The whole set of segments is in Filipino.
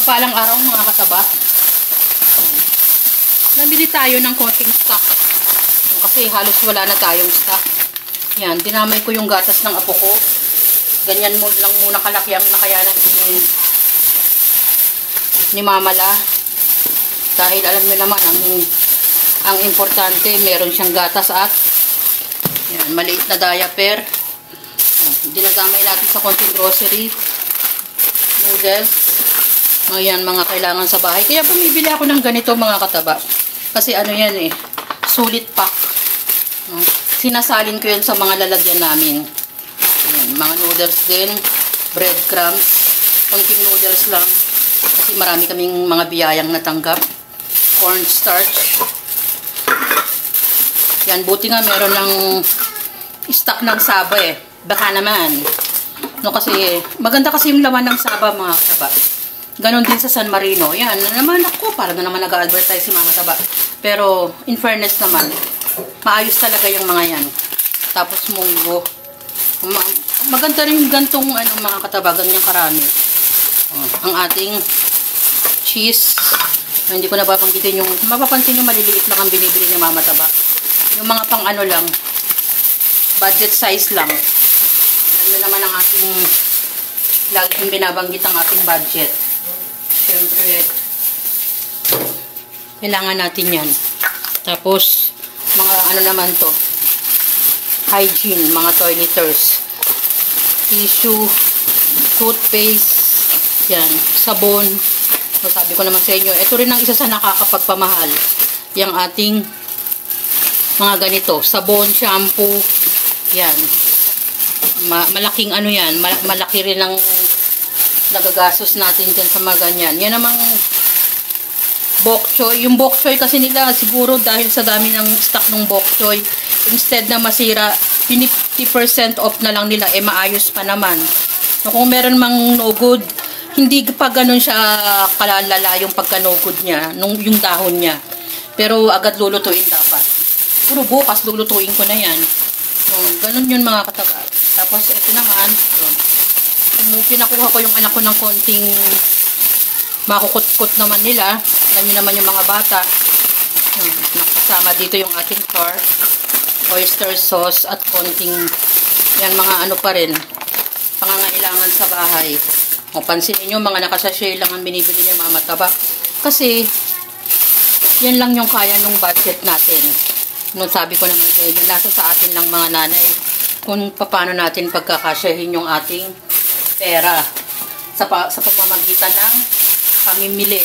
Mapalang araw mga kataba. Nabili tayo ng konting stock. Kasi halos wala na tayong stock. Yan, dinamay ko yung gatas ng apo ko. Ganyan mo lang muna kalaki ang nakayanan ni Mamala. Dahil alam nyo naman, ang importante, meron siyang gatas at yan, maliit na diaper. Dinadamay natin sa konting grocery. Noodles. Ayan, mga kailangan sa bahay. Kaya bumibili ako ng ganito mga kataba. Kasi ano yan eh, sulit pack. Sinasalin ko yun sa mga lalagyan namin. Ayan, mga noodles din. Breadcrumbs. Konting noodles lang. Kasi marami kaming mga biyayang natanggap. Cornstarch. Yan, buti nga meron ng stock ng saba eh. Baka naman. No, kasi maganda kasi yung laman ng saba mga kataba. Ganon din sa San Marino. Yan, naman ako. Para na naman nag-advertise si Mama Taba. Pero, in fairness naman, maayos talaga yung mga yan. Tapos munggo. Maganda rin yung gantong mga kataba. Ganyang karami. Ang ating cheese. Hindi ko nababanggitin yung, mapapansin nyo maliliit lang ang binibili ni Mama Taba. Yung mga pang ano lang, budget size lang. Alam nyo naman ang ating, lagi yung binabanggit ang ating budget. Siyempre, kailangan natin yan. Tapos, mga ano naman to, hygiene, mga toileters, tissue, toothpaste, yan, sabon. So, sabi ko naman sa inyo, ito rin ang isa sa nakakapagpamahal. Yung ating mga ganito, sabon, shampoo, yan. Malaking ano yan, malaki rin ang nagagastos natin dyan sa mga ganyan. Yan namang bok choy. Yung bok choy kasi nila, siguro dahil sa dami ng stock ng bok choy, instead na masira, 50% off na lang nila, maayos pa naman. So, kung meron mang no good, hindi pa ganun siya kalalala yung pagka no good niya, yung dahon niya. Pero agad lulutuin dapat. Pero bukas lulutuin ko na yan. So, ganun yun mga kataba. Tapos ito naman, pinakuha ko yung anak ko ng konting makukut-kut naman nila. Alam niyo naman yung mga bata. Nakasama dito yung ating char, oyster sauce at konting yan mga ano pa rin pangangailangan sa bahay. O pansinin nyo, mga nakasashay lang ang binibili niya Mama Taba. Kasi yan lang yung kaya nung budget natin. Nung sabi ko naman sa inyo, nasa sa atin lang mga nanay kung paano natin pagkakasyahin yung ating pera sa pamamagitan ng pamimili,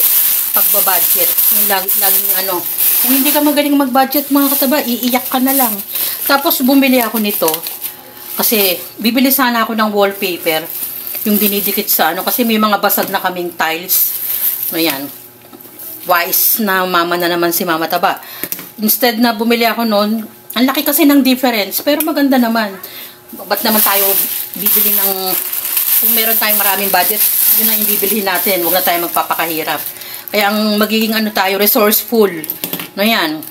pagbabudget. Yung laging ano, kung hindi ka magaling mag-budget mga kataba, iiyak ka na lang. Tapos bumili ako nito kasi bibili sana ako ng wallpaper, yung dinidikit sa ano, kasi may mga basag na kaming tiles. Ayan, wise na mama na naman si Mama Taba. Instead na bumili ako noon, ang laki kasi ng difference, pero maganda naman. Ba't naman tayo bibili ng, kung meron tayong maraming budget, yun na yung bibilihin natin. Huwag na tayo magpapakahirap. Kaya ang magiging ano tayo, resourceful. No yan.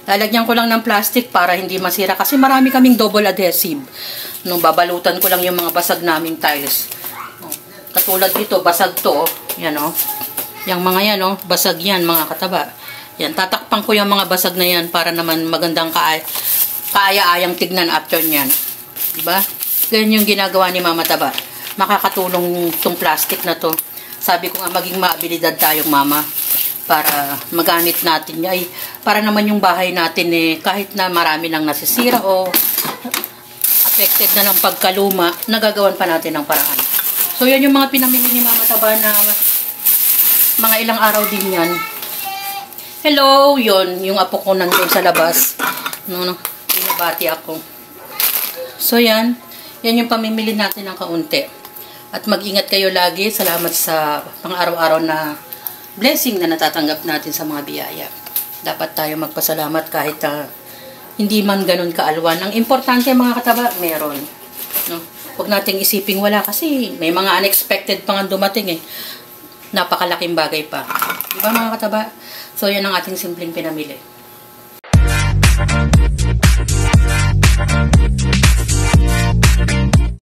Lalagyan ko lang ng plastic para hindi masira. Kasi marami kaming double adhesive. No, babalutan ko lang yung mga basag naming tiles. Katulad dito, basag to. Yan o. Yung mga yan o, basag yan mga kataba. Yan, tatakpan ko yung mga basag na yan para naman magandang kaaya-ayang tignan after nyan. Diba? Ganyan yung ginagawa ni Mama Taba. Makakatulong itong plastic na to. Sabi ko nga, maging maabilidad tayong mama para magamit natin. Ay, para naman yung bahay natin kahit na marami nang nasisira o affected na ng pagkaluma, nagagawan pa natin ng paraan. So, yan yung mga pinamili ni Mama Taba na mga ilang araw din yan. Hello, yun, yung apo ko nandun sa labas. Binabati ako. So, yan yung pamimili natin ng kaunti. At mag-ingat kayo lagi. Salamat sa pang-araw-araw na blessing na natatanggap natin sa mga biyaya. Dapat tayo magpasalamat kahit hindi man ganun kaalwan. Ang importante mga kataba, meron. No? Huwag nating isiping wala kasi may mga unexpected pa nga dumating eh. Napakalaking bagay pa. Diba mga kataba? So, yan ang ating simpleng pinamili.